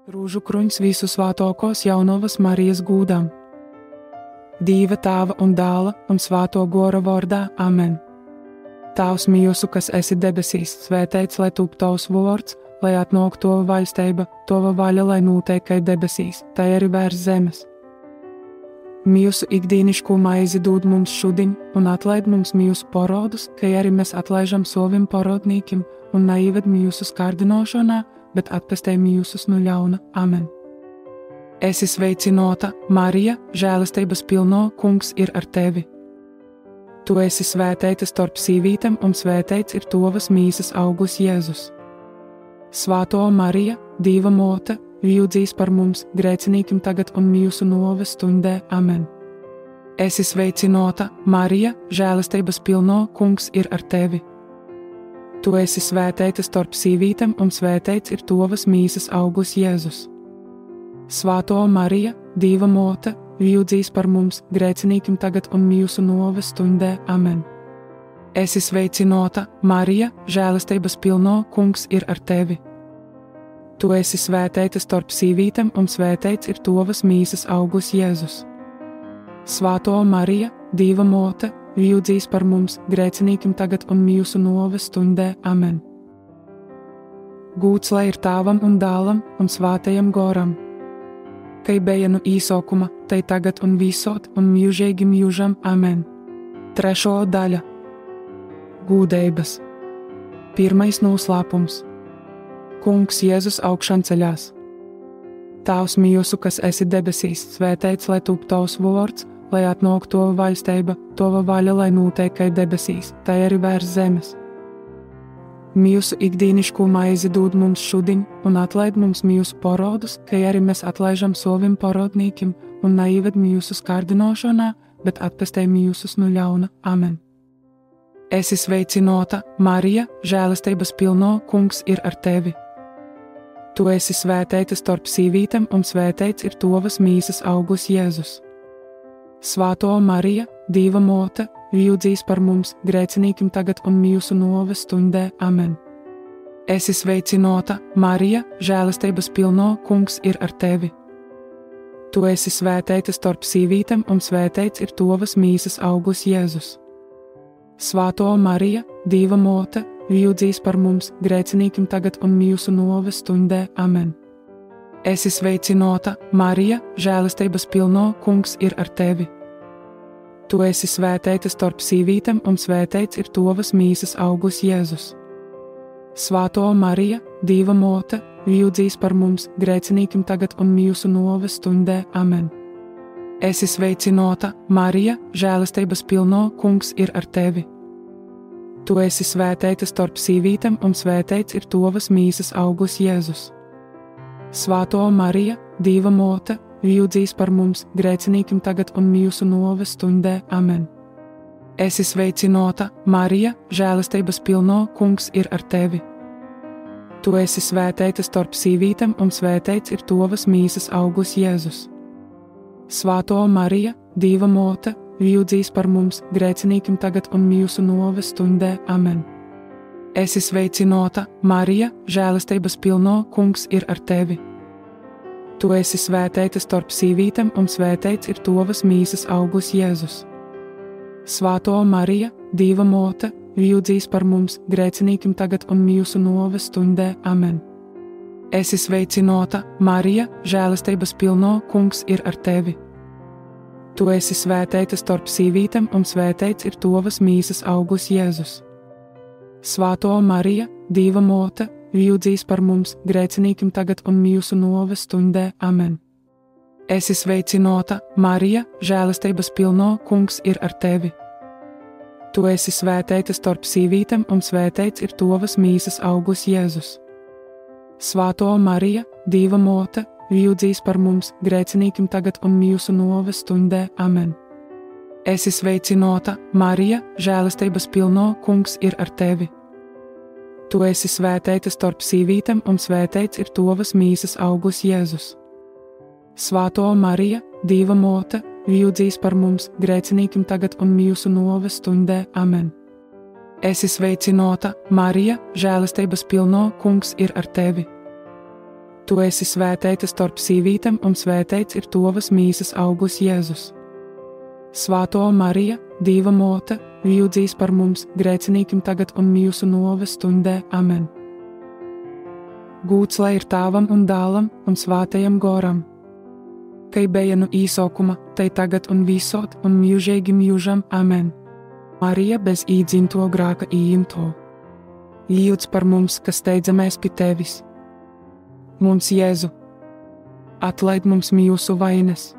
Rūžu kruņs visu svātokos jaunavas Marijas gūdam. Dīva Tāva un Dāla un Svāto Gora vārdā, amen. Tāvs mījusu, kas esi debesīs, svētīts, lai top tavs vārds, lai atnāk tova vaļstība, tova vaļa, lai notiek kā debesīs, tā arī virs zemes. Mījusu ikdienišķo maizi dod mums šodien, un atlaid mums mījusu parodus, kā arī mēs atlaižam saviem parodnīkiem, un neieved mījusu skārdinošanā, bet atpestē mījusus no ļauna, amen. Esi sveicinota, Marija, žēlastības pilno, kungs ir ar tevi. Tu esi svētīta starp sīvītēm, un svētīts ir tavas mīsas auglis Jēzus. Svāto Marija, Dieva mote, ļūdzīs par mums, grēcinīkim tagad un mījusu nāves stundē, amen. Esi sveicinota, Marija, žēlastības pilno, kungs ir ar tevi. Tu esi svētīta starp sīvītēm, un svētīts ir tavas mīsas auglis Jēzus. Svāto Marija, Dieva mote, ļūdzīs par mums, grēcinīkim tagad un mījusu nāves stundē, amen. Esi sveicinota, Marija, žēlastības pilno, kungs ir ar tevi. Tu esi svētīta starp sīvītēm, un svētīts ir tavas mīsas auglis Jēzus. Svāto Marija, Dieva mote, ļūdzīs par mums, grēcinīkim tagad un mījusu nāves stundē, amen. Gūts lai ir Tāvam un Dālam un Svātajam Goram. Kai bija no īsākuma, tai tagad un visot un mūžīgi mūžam, amen. Trešo daļa. Gūdības. Pirmais noslēpums. Kungs Jēzus augšan ceļās. Tāvs mījusu, kas esi debesīs, svētīts, lai top tavs vārds, lai atnāk tova vaļstība, tova vaļa, lai notiek kā debesīs, tā arī virs zemes. Mījusu ikdienišķo maizi dod mums šodien, un atlaid mums mījusu parodus, kā arī mēs atlaižam saviem parodnīkiem, un neieved mījusu skārdinošanā, bet atpestē mījusus no ļauna, amen. Esi sveicinota, Marija, žēlastības pilno, kungs ir ar tevi. Tu esi svētīta starp sīvītēm, un svētīts ir tavas mīsas auglis Jēzus. Svāto Marija, Dieva mote, ļūdzīs par mums, grēcinīkim tagad un mījusu nāves stundē, amen. Esi sveicinota, Marija, žēlastības pilno, kungs ir ar tevi. Tu esi svētīta starp sīvītēm, un svētīts ir tavas mīsas auglis Jēzus. Svāto Marija, Dieva mote, ļūdzīs par mums, grēcinīkim tagad un mījusu nāves stundē, amen. Esi sveicinota, Marija, žēlastības pilno, kungs ir ar tevi. Tu esi svētīta starp sīvītēm, un svētīts ir tavas mīsas auglis Jēzus. Svāto Marija, Dieva mote, ļūdzīs par mums, grēcinīkim tagad un mījusu nāves stundē, amen. Esi sveicinota, Marija, žēlastības pilno, kungs ir ar tevi. Tu esi svētīta starp sīvītēm, un svētīts ir tavas mīsas auglis Jēzus. Svāto Marija, Dieva mote, ļūdzīs par mums, grēcinīkim tagad un mījusu nāves stundē, amen. Esi sveicinota, Marija, žēlastības pilno, kungs ir ar tevi. Tu esi svētīta starp sīvītēm, un svētīts ir tavas mīsas auglis Jēzus. Svāto Marija, Dieva mote, ļūdzīs par mums, grēcinīkim tagad un mījusu nāves stundē, amen. Esi sveicinota, Marija, žēlastības pilno, kungs ir ar tevi. Tu esi svētīta starp sīvītēm, un svētīts ir tavas mīsas auglis Jēzus. Svāto Marija, Dieva mote, ļūdzīs par mums, grēcinīkim tagad un mījusu nāves stundē, amen. Esi sveicinota, Marija, žēlastības pilno, kungs ir ar tevi. Tu esi svētīta starp sīvītēm, un svētīts ir tavas mīsas auglis Jēzus. Svāto Marija, Dieva mote, ļūdzīs par mums, grēcinīkim tagad un mījusu nāves stundē, amen. Esi sveicinota, Marija, žēlastības pilno, kungs ir ar tevi. Tu esi svētīta starp sīvītēm, un svētīts ir tavas mīsas auglis Jēzus. Svāto Marija, Dieva mote, ļūdzīs par mums, grēcinīkim tagad un mījusu nāves stundē, amen. Esi sveicinota, Marija, žēlastības pilno, kungs ir ar tevi. Tu esi svētīta starp sīvītēm, un svētīts ir tavas mīsas auglis Jēzus. Svāto Marija, Dieva mote, ļūdzīs par mums, grēcinīkim tagad un mījusu nāves stundē, amen. Esi sveicinota, Marija, žēlastības pilno, kungs ir ar tevi. Tu esi svētīta starp sīvītēm, un svētīts ir tavas mīsas auglis Jēzus. Svāto Marija, Dieva mote, lūdzīs par mums, grēciniekiem tagad un mūsu nāves stundē. Amen. Gūts lai ir Tēvam un Dēlam un Svētajam Goram, kai bija no īsākuma, tai tagad un visot un mūžīgi mūžam. Amen. Marija bez īdzimto grēka īimto, lūdz par mums, kas steidzamies pie tevis. Mums Jēzu, atlaid mums mūsu vainas,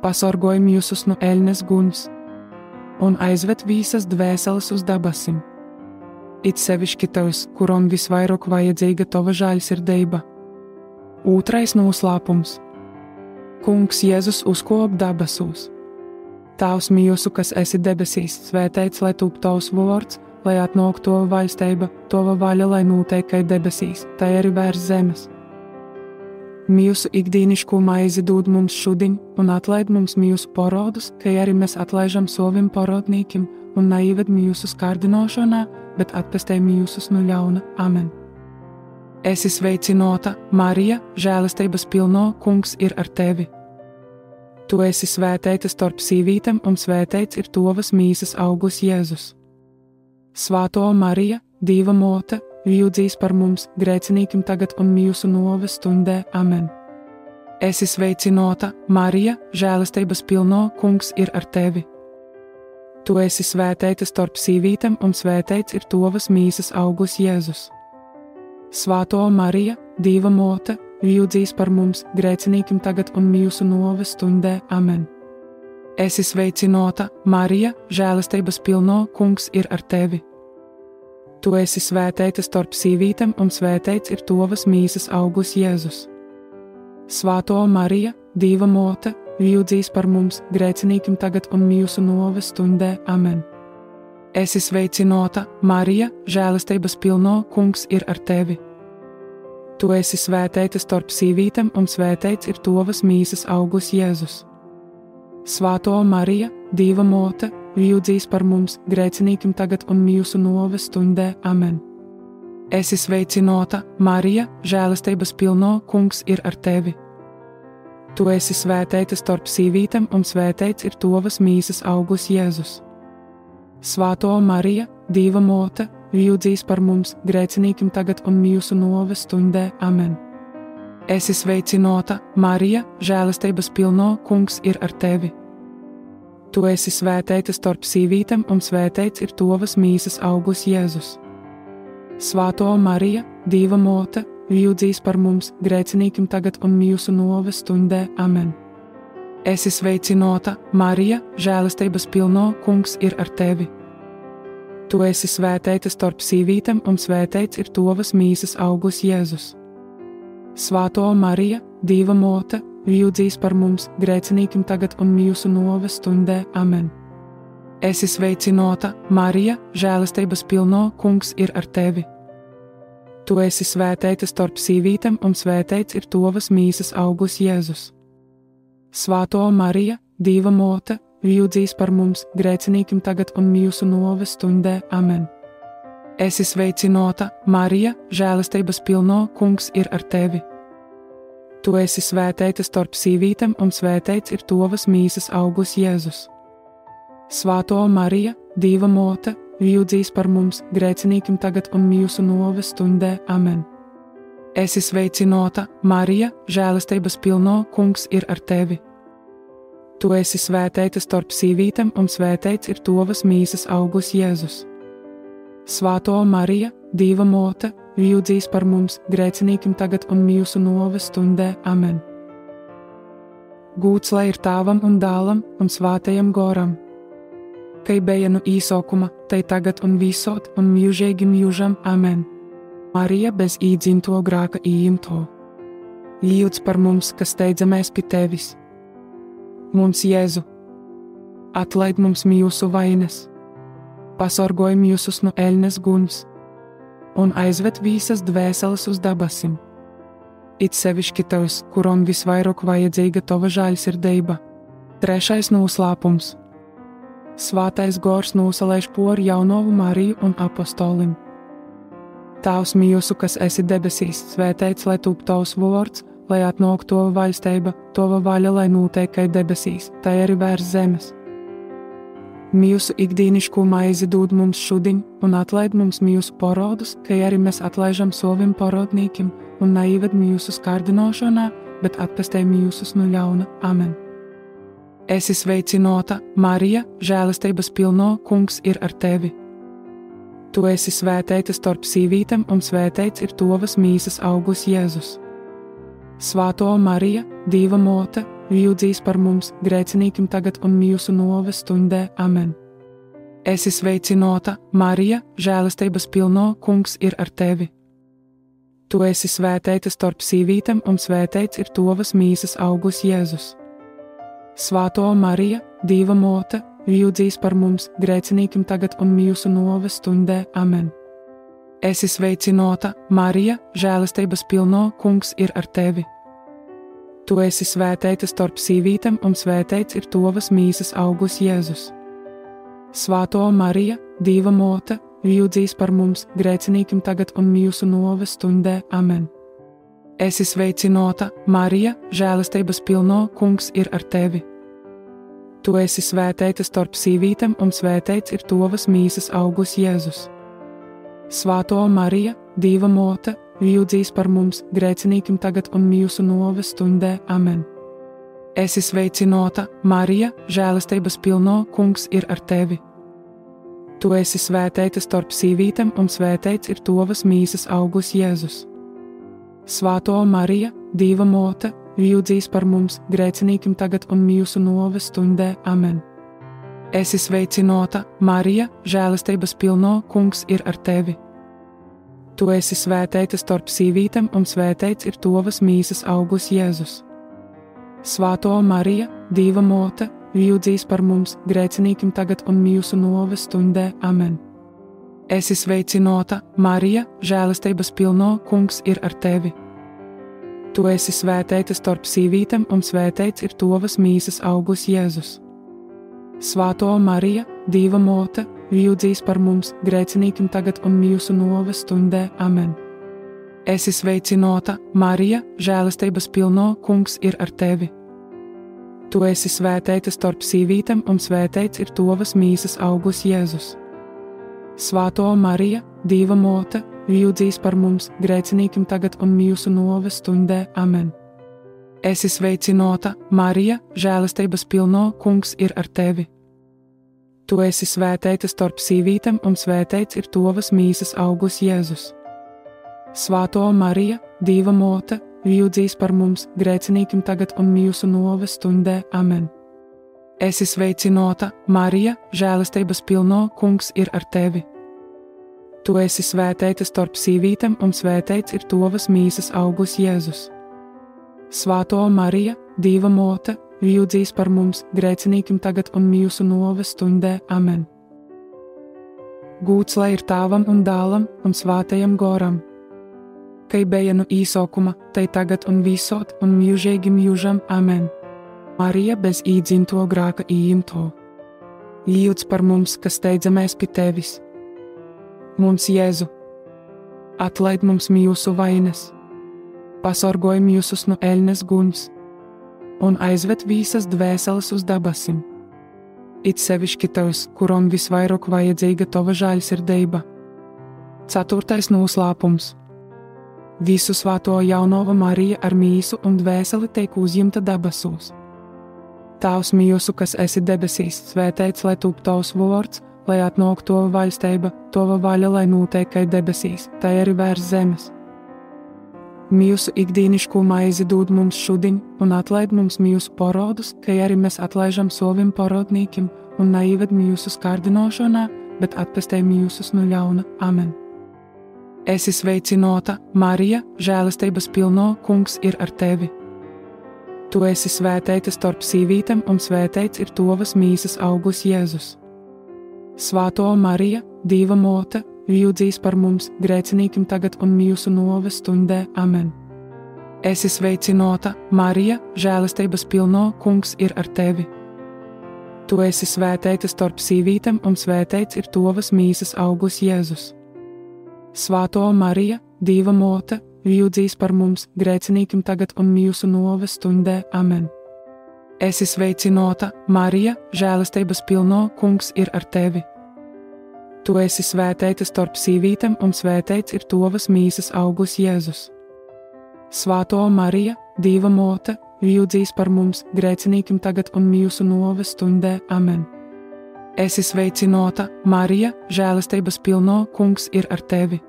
pasargoj mūsus no ēļnes guns un aizved visas dvēseles uz dabasim. It sevišķi tavs, kuram visvairāk vajadzīga tava žēlsirdība. Otrais noslēpums. Kungs Jēzus uzkop dabasos. Tavs mūsu, kas esi debesīs, svētīts lai top tavs vārds, lai atnāk tava valstība, tava vaļa, lai notiek kā debesīs, tā arī virs zemes. Mūsu ikdienišķo maizi dod mums šodien, un atlaid mums mūsu parodus, kā arī mēs atlaižam saviem parodniekiem, un neieved mūsu skārdinošanā, bet atpestē mūsus no ļauna. Amen. Esi sveicināta, Marija, žēlastības pilno, Kungs ir ar tevi. Tu esi svētīta starp sīvītēm, un svētīts ir tavas mīsas auglis Jēzus. Svāto Marija, Dieva mote, lūdzīs par mums, grēciniekiem tagad un mūsu nāves stundē. Amen. Esi sveicināta, Marija, žēlastības pilno, Kungs ir ar tevi. Tu esi svētīta starp sīvītēm, un svētīts ir tavas mīsas auglis Jēzus. Svāto Marija, Dieva mote, lūdzīs par mums, grēciniekiem tagad un mūsu nāves stundē. Amen. Esi sveicināta, Marija, žēlastības pilno, Kungs ir ar tevi. Tu esi svētīta starp sīvītēm, un svētīts ir tavas mīsas auglis Jēzus. Svāto Marija, Dieva mote, lūdzīs par mums, grēciniekiem tagad un mūsu nāves stundē. Amen. Esi sveicināta, Marija, žēlastības pilno, Kungs ir ar tevi. Tu esi svētīta starp sīvītēm, un svētīts ir tavas mīsas auglis Jēzus. Svāto Marija, Dieva mote, lūdzīs par mums, grēciniekiem tagad un mūsu nāves stundē. Amen. Esi sveicināta, Marija, žēlastības pilno, Kungs ir ar tevi. Tu esi svētīta starp sīvītēm, un svētīts ir tavas mīsas auglis Jēzus. Svāto Marija, Dieva mote, lūdzīs par mums, grēciniekiem tagad un mūsu nāves stundē. Amen. Esi sveicināta, Marija, žēlastības pilno, Kungs ir ar tevi. Tu esi svētīta starp sīvītēm, un svētīts ir tavas mīsas auglis Jēzus. Svāto Marija, Dieva mote, lūdzīs par mums, grēciniekiem tagad un mūsu nāves stundē. Amen. Esi sveicināta, Marija, žēlastības pilno, Kungs ir ar tevi. Tu esi svētīta starp sīvītēm, un svētīts ir tavas mīsas auglis Jēzus. Svāto Marija, Dieva mote, lūdzīs par mums, grēciniekiem tagad un mūsu nāves stundē. Amen. Esi sveicināta, Marija, žēlastības pilno, Kungs ir ar tevi. Tu esi svētīta starp sīvītēm, un svētīts ir tavas mīsas auglis Jēzus. Svāto Marija, Dieva mote, lūdzīs par mums, grēciniekiem tagad un mūsu nāves stundē. Amen. Esi sveicināta, Marija, žēlastības pilno, Kungs ir ar tevi. Tu esi svētīta starp sīvītēm, un svētīts ir tavas mīsas auglis Jēzus. Svāto Marija, Dieva mote, lūdzīs par mums, grēciniekiem tagad un mūsu nāves stundē. Amen. Esi sveicināta, Marija, žēlastības pilno, Kungs ir ar tevi. Tu esi svētīta starp sīvītēm, un svētīts ir tavas mīsas auglis Jēzus. Svāto Marija, Dieva mote, lūdzīs par mums, grēciniekiem tagad un mūsu nāves stundē. Amen. Gūts lai ir Tēvam un Dēlam un Svētajam Goram, kai bija no īsākuma, tai tagad un visot un mūžīgi mūžam. Amen. Marija bez īdzimto grēka īimto, lūdz par mums, kas steidzamies pie tevis. Mums Jēzu, atlaid mums mūsu vainas, pasargoj mūsus no ēļnes guns un aizved visas dvēseles uz dabasim. It sevišķi tavs, kuram visvairāk vajadzīga tava žēlsirdība. Trešais noslēpums. Svētais Gors nosalēž poru jaunovu Mariju un apostolim. Tēvs mūsu, kas esi debesīs, svētīts lai top tavs vārds, lai atnāk tava valstība, tava vaļa, lai notiek kā debesīs, tā arī virs zemes. Mūsu ikdienišķo maizi dod mums šodien, un atlaid mums mūsu parodus, kā arī mēs atlaižam saviem parodniekiem, un neieved mūsu kārdināšanā, bet atpestī mūsus no ļauna. Amen. Esi sveicināta, Marija, žēlastības pilno, Kungs ir ar tevi. Tu esi svētīta starp sīvītēm, un svētīts ir tavas mīsas augurs Jēzus. Svāto Marija, Dieva mote, lūdzīs par mums, grēciniekiem tagad un mūsu nāves stundē. Amen. Esi sveicināta, Marija, žēlastības pilno, Kungs ir ar tevi. Tu esi svētīta starp sīvītēm, un svētīts ir tavas mīsas augurs Jēzus. Svāto Marija, Dieva mote, lūdzīs par mums, grēciniekiem tagad un mūsu nāves stundē. Amen. Esi sveicināta, Marija, žēlastības pilno, Kungs ir ar tevi. Tu esi svētīta starp sīvītēm, un svētīts ir tavas mīsas augurs Jēzus. Svāto Marija, Dieva mote, lūdzīs par mums, grēciniekiem tagad un mūsu nāves stundē. Amen. Esi sveicināta, Marija, žēlastības pilno, Kungs ir ar tevi. Tu esi svētīta starp sīvītēm, un svētīts ir tavas mīsas augurs Jēzus. Svāto Marija, Dieva mote, lūdzīs par mums, grēciniekiem tagad un mūsu nāves stundē. Amen. Esi sveicināta, Marija, žēlastības pilno, Kungs ir ar tevi. Tu esi svētīta starp sīvītēm, un svētīts ir tavas mīsas augurs Jēzus. Svāto Marija, Dieva mote, lūdzīs par mums, grēciniekiem tagad un mūsu nāves stundē. Amen. Esi sveicināta, Marija, žēlastības pilno, Kungs ir ar tevi. Tu esi svētīta starp sīvītēm, un svētīts ir tavas mīsas augurs Jēzus. Svāto Marija, Dieva mote, lūdzīs par mums, grēciniekiem tagad un mūsu nāves stundē. Amen. Esi sveicināta, Marija, žēlastības pilno, Kungs ir ar tevi. Tu esi svētīta starp sīvītēm, un svētīts ir tavas mīsas augurs Jēzus. Svāto Marija, Dieva mote, lūdzīs par mums, grēciniekiem tagad un mūsu nāves stundē. Amen. Esi sveicināta, Marija, žēlastības pilno, Kungs ir ar tevi. Tu esi svētīta starp sīvītēm, un svētīts ir tavas mīsas augurs Jēzus. Svāto Marija, Dieva mote, lūdzīs par mums, grēciniekiem tagad un mūsu nāves stundē. Amen. Esi sveicināta, Marija, žēlastības pilno, Kungs ir ar tevi. Tu esi svētīta starp sīvītēm, un svētīts ir tavas mīsas augurs Jēzus. Svāto Marija, Dieva mote, lūdzīs par mums, grēciniekiem tagad un mūsu nāves stundē. Amen. Esi sveicināta, Marija, žēlastības pilno, Kungs ir ar tevi. Tu esi svētīta starp sīvītēm, un svētīts ir tavas mīsas augurs Jēzus. Svāto Marija, Dieva mote, lūdzīs par mums, grēciniekiem tagad un mūsu nāves stundē. Amen. Gūts lai ir Tēvam un Dēlam un Svētajam Goram, kai bija no īsākuma, tai tagad un visot un mūžīgi mūžam. Amen. Marija bez īdzimto grēka ījimto, lūdz par mums, kas steidzamies pie tevis. Mums Jēzu, atlaid mums mūsu vainas, pasargoj mūsus no ēļnes guns un aizved visas dvēseles uz dabasim. It sevišķi tos, kuram visvairāk vajadzīga tava žēlsirdība. 4. noslēpums. Visu svēto jaunova Marija ar mīsu un dvēseli tiek uzņemta dabasos. Tēvs mūsu, kas esi debesīs, svētīts lai top tavs vārds, lai atnāk tava valstība, tava vaļa, lai notiek kā debesīs, tā arī virs zemes. Mūsu ikdienišķo maizi dod mums šodien, un atlaid mums mūsu parodus, kā arī mēs atlaižam saviem parodniekiem, un neieved mūsu kārdināšanā, bet atpestī mūsus no ļauna. Amen. Esi sveicināta, Marija, žēlastības pilno, Kungs ir ar tevi. Tu esi svētīta starp sīvītēm, un svētīts ir tavas mīsas augurs Jēzus. Svāto Marija, Dieva mote, lūdzīs par mums, grēciniekiem tagad un mūsu nāves stundē. Amen. Esi sveicināta, Marija, žēlastības pilno, Kungs ir ar tevi. Tu esi svētīta starp sīvītēm, un svētīts ir tavas mīsas augurs Jēzus. Svētā Marija, Dieva mote, lūdzīs par mums, grēciniekiem tagad un mūsu nāves stundē. Amen. Esi sveicināta, Marija, žēlastības pilno, Kungs ir ar tevi. Tu esi svētīta starp sīvītēm un svētīts ir tavas mīsas auglis Jēzus. Svētā Marija, Dieva mote, lūdzīs par mums, grēciniekiem tagad un mūsu nāves stundē. Amen. Esi sveicināta, Marija, žēlastības pilno, Kungs ir ar tevi.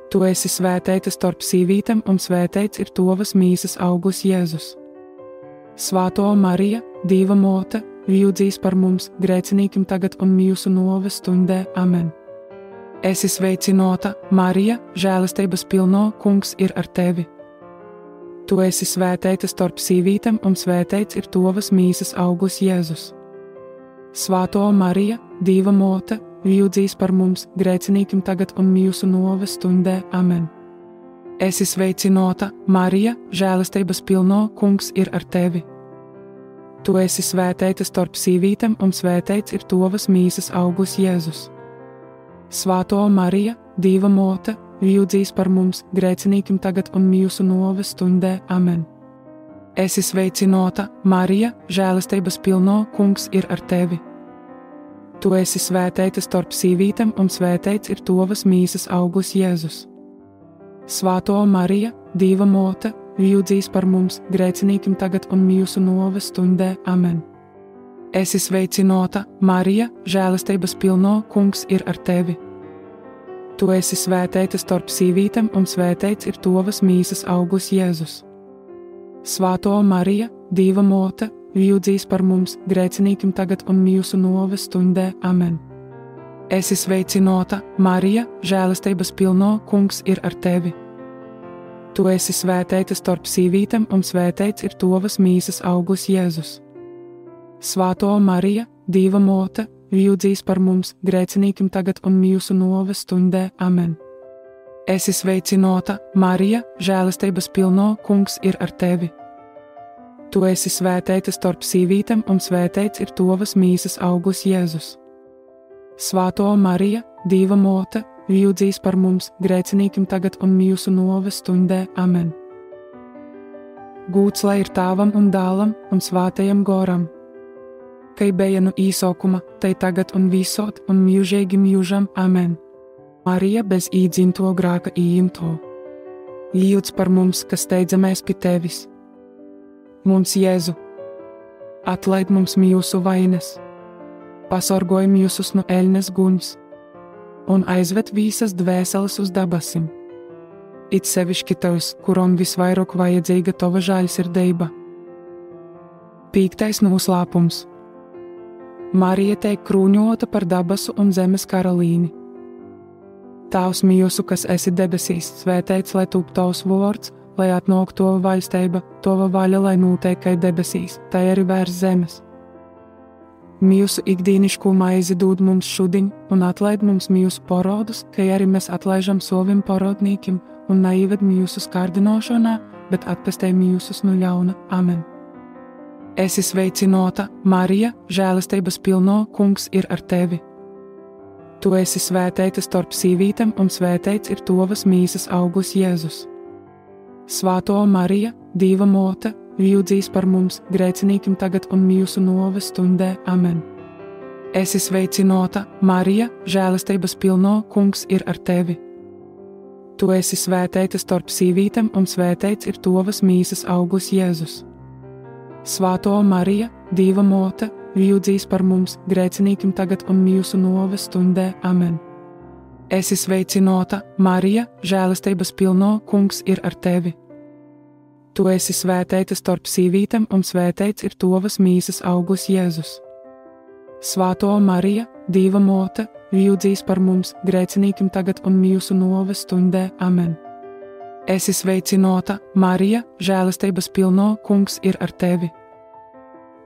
Tu esi svētīta starp sīvītēm un svētīts ir tavas mīsas auglis Jēzus. Svētā Marija, Dieva mote, lūdzīs par mums, grēciniekiem tagad un mūsu nāves stundē. Amen. Esi sveicināta, Marija, žēlastības pilno, Kungs ir ar tevi. Tu esi svētīta starp sīvītēm un svētīts ir tavas mīsas auglis Jēzus. Svētā Marija, Dieva mote, lūdzīs par mums, grēciniekiem tagad un mūsu nāves stundē. Amen. Esi sveicināta, Marija, žēlastības pilno, Kungs ir ar tevi. Tu esi svētīta starp sīvītēm un svētīts ir tavas mīsas auglis Jēzus. Svētā Marija, Dieva mote, lūdzīs par mums, grēciniekiem tagad un mūsu nāves stundē. Amen. Esi sveicināta, Marija, žēlastības pilno, Kungs ir ar tevi. Tu esi svētīta starp sīvītēm un svētīts ir tavas mīsas auglis Jēzus. Svētā Marija, Dieva mote, lūdzīs par mums, grēciniekiem tagad un mūsu nāves stundē. Amen. Esi sveicināta, Marija, žēlastības pilno, Kungs ir ar tevi. Tu esi svētīta starp sīvītēm un svētīts ir tavas mīsas auglis Jēzus. Svētā Marija, Dieva mote, lūdzīs par mums, grēciniekiem tagad un mūsu nāves stundē. Amen. Esi sveicināta, Marija, žēlastības pilno, Kungs ir ar tevi. Tu esi svētīta starp sīvītēm un svētīts ir tavas mīsas auglis Jēzus. Svētā Marija, Dieva mote, lūdzīs par mums, grēciniekiem tagad un mūsu nāves stundē. Amen. Esi sveicināta, Marija, žēlastības pilno, Kungs ir ar tevi. Tu esi svētīta starp sīvītēm un svētīts ir tavas mīsas auglis Jēzus. Svētā Marija, Dieva mote, lūdzīs par mums, grēciniekiem tagad un mūsu nāves stundē. Amen. Gūts lai ir Tēvam un Dēlam un Svētajam Goram, kai bija no īsākuma, tai tagad un visot un mūžīgi mūžam. Amen. Marija bez īdzimto grēka ījimto, lūdz par mums, kas steidzamies pie tevis. Mums Jēzu, atlaid mums mūsu vainas, pasargoj mūsus no ēļnes guņas un aizved visas dvēseles uz dabasim. It sevišķi tavs, kuram visvairāk vajadzīga tava žēlsirdība. 5. noslēpums. Marija tiek krūņota par dabasu un zemes karalīni. Tavs mūsu, kas esi debesīs, svētīts lai top tavs vārds, lai atnāk tava valstība, tava vaļa, lai notiek kā debesīs, tā arī virs zemes. Mūsu ikdienišķo maizi dod mums šodien, un atlaid mums mūsu parodus, kā arī mēs atlaižam saviem parodniekiem, un neieved mūsu kārdināšanā, bet atpestē mūsus no ļauna. Amen. Esi sveicināta, Marija, žēlastības pilno, Kungs ir ar tevi. Tu esi svētīta starp sīvītēm un svētīts ir tavas mīsas auglis Jēzus. Svētā Marija, Dieva mote, lūdzīs par mums, grēciniekiem tagad un mūsu nāves stundē. Amen. Esi sveicināta, Marija, žēlastības pilno, Kungs ir ar tevi. Tu esi svētīta starp sīvītēm un svētīts ir tavas mīsas auglis Jēzus. Svētā Marija, Dieva mote, lūdzīs par mums, grēciniekiem tagad un mūsu nāves stundē. Amen. Esi sveicināta, Marija, žēlastības pilno, Kungs ir ar tevi. Tu esi svētīta starp sīvītēm un svētīts ir tavas mīsas auglis Jēzus. Svētā Marija, Dieva mote, lūdzīs par mums, grēciniekiem tagad un mūsu nāves stundē. Amen. Esi sveicināta, Marija, žēlastības pilno, Kungs ir ar tevi.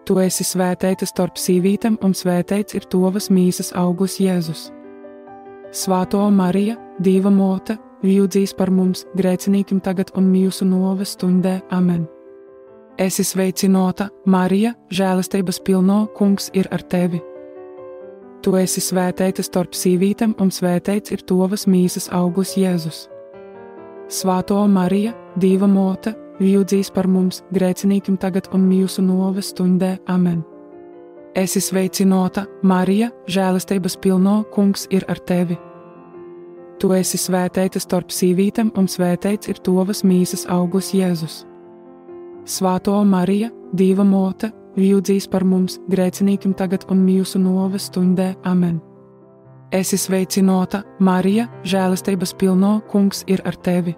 Tu esi svētīta starp sīvītēm un svētīts ir tavas mīsas auglis Jēzus. Svētā Marija, Dieva mote, lūdzīs par mums, grēciniekiem tagad un mūsu nāves stundē. Amen. Esi sveicināta, Marija, žēlastības pilno, Kungs ir ar tevi. Tu esi svētīta starp sīvītēm, un svētīts ir tavas mīsas auglis Jēzus. Svāto Marija, Dieva mote, lūdzīs par mums, grēcinīkim tagad un mūsu nāves stundē. Amen. Esi sveicināta, Marija, žēlastības pilno, Kungs ir ar tevi. Tu esi svētīta starp sīvītēm, un svētīts ir tavas mīsas auglis Jēzus. Svāto Marija, Dieva mote, lūdzīs par mums, grēcinīkim tagad un mūsu nāves stundē. Amen. Esi sveicināta, Marija, žēlastības pilno, Kungs ir ar tevi.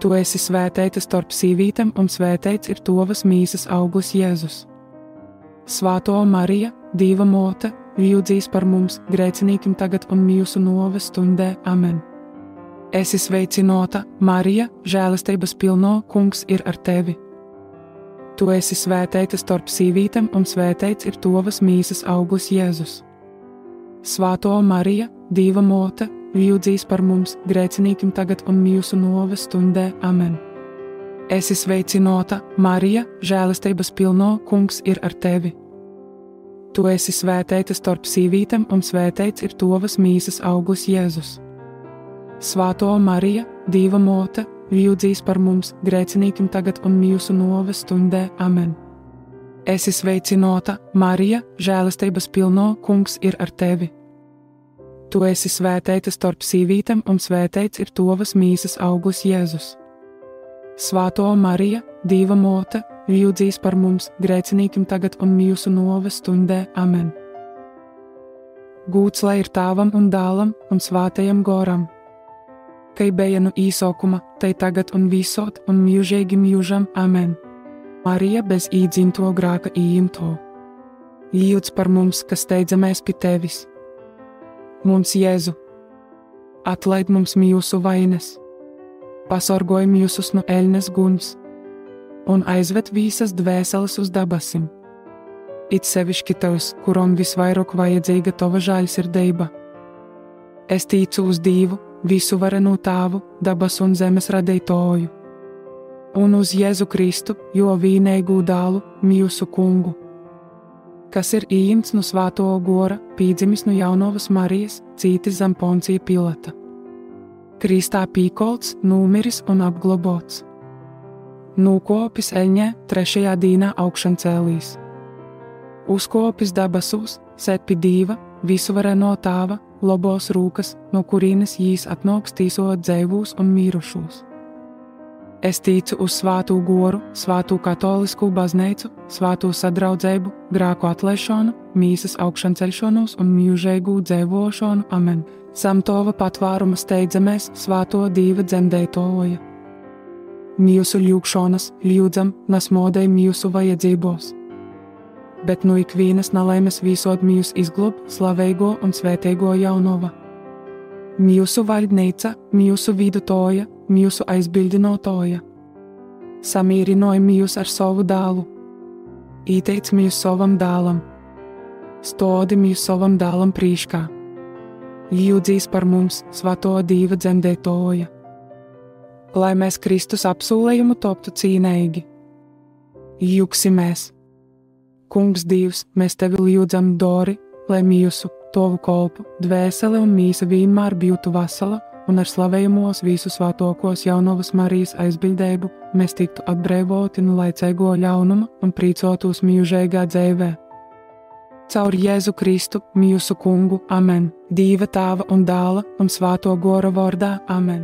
Tu esi svētīta starp sīvītēm, un svētīts ir tavas mīsas auglis Jēzus. Svāto Marija, Dieva mote, lūdzīs par mums, grēcinīkim tagad un mūsu nāves stundē. Amen. Esi sveicināta, Marija, žēlastības pilno, Kungs ir ar tevi. Tu esi svētīta starp sīvītēm, un svētīts ir tavas mīsas auglis Jēzus. Svāto Marija, Dieva mote, lūdzīs par mums, grēcinīkim tagad un mūsu nāves stundē. Amen. Esi sveicināta, Marija, žēlastības pilno, Kungs ir ar tevi. Tu esi svētīta starp sīvītēm, un svētīts ir tavas mīsas auglis Jēzus. Svāto Marija, Dieva mote, lūdzīs par mums, grēcinīkim tagad un mūsu nāves stundē. Amen. Esi sveicināta, Marija, žēlastības pilno, Kungs ir ar tevi. Tu esi svētīta starp sīvītēm, un svētīts ir tavas mīsas auglis Jēzus. Svāto Marija, Dieva mote, lūdzīs par mums, grēcinīkim tagad un mūsu nāves stundē. Amen. Gūts lai ir Tēvam un Dēlam un Svētajam Goram, kai bija no īsākuma, tai tagad un visot un mūžīgi mūžam. Amen. Marija bez īdzimto grēka ījimto, lūdz par mums, kas steidzamies pie tevis. Mums Jēzu, atlaid mums mūsu vainas, pasargoj mūsus no ēļnes guns un aizved visas dvēseles uz dabasim. It sevišķi tavs, kuram visvairāk vajadzīga tava žēlsirdība. Es ticu uz Dievu, visu varenu Tēvu, dabas un zemes radītāju, un uz Jēzu Kristu, jo vienīgu dēlu, mūsu Kungu, kas ir ījimts no Svētā Gora, pīdzimis no Jaunavas Marijas, cītis zem Poncija Pilata. Kristā pīkolts, nūmiris un apglobots. Nūkopis eļņē, 3. dīnā augšan cēlīs. Uzkopis dabasūs, sēd pie Dieva, visu vareno Tēva, lobos rūkas, no kurīnes jīs atnāks tīsot dzēvūs un mīrušūs. Es ticu uz Svātū Goru, Svātū katolisku bazneicu, Svātū sadraudzeibu, grēku atlaišanu, mīsas augšanceļšanos un mūžīgu dzēvošanu. Amen. Samtova patvāruma steidzamies, Svāto Dieva dzemdētoja. Mūsu ļūkšanas, ļūdzam, nasmodei mūsu vajadzībos. Bet no ikvienas nelaimes visod mūs izglob, slaveigo un svētīgo Jaunava. Mūsu valdnīca, mūsu vidutoja, mūsu aizbildinotoja. Samīrinoja mūs ar savu dēlu. Īteic mūs savam dēlam. Stodi mūs savam dēlam prīškā. Lūdzīs par mums, Svēto Dieva dzemdētoja. Lai mēs Kristus apsolījumu toptu cīnīgi. Jūksimies. Kungs Dievs, mēs tevi lūdzam dori, lai mūsu Tovu kolpu, dvēsele un mīsa vienmēr būtu vesela, un ar slavējumos visu svētokos Jaunavas Marijas aizbildību mēs tiktu atbrīvoti no laicīgo ļaunuma un prīcotos mūžīgā dzīvē. Caur Jēzu Kristu, mūsu Kungu. Amen. Dieva Tēva un Dēla un Svēto Gora vārdā. Amen.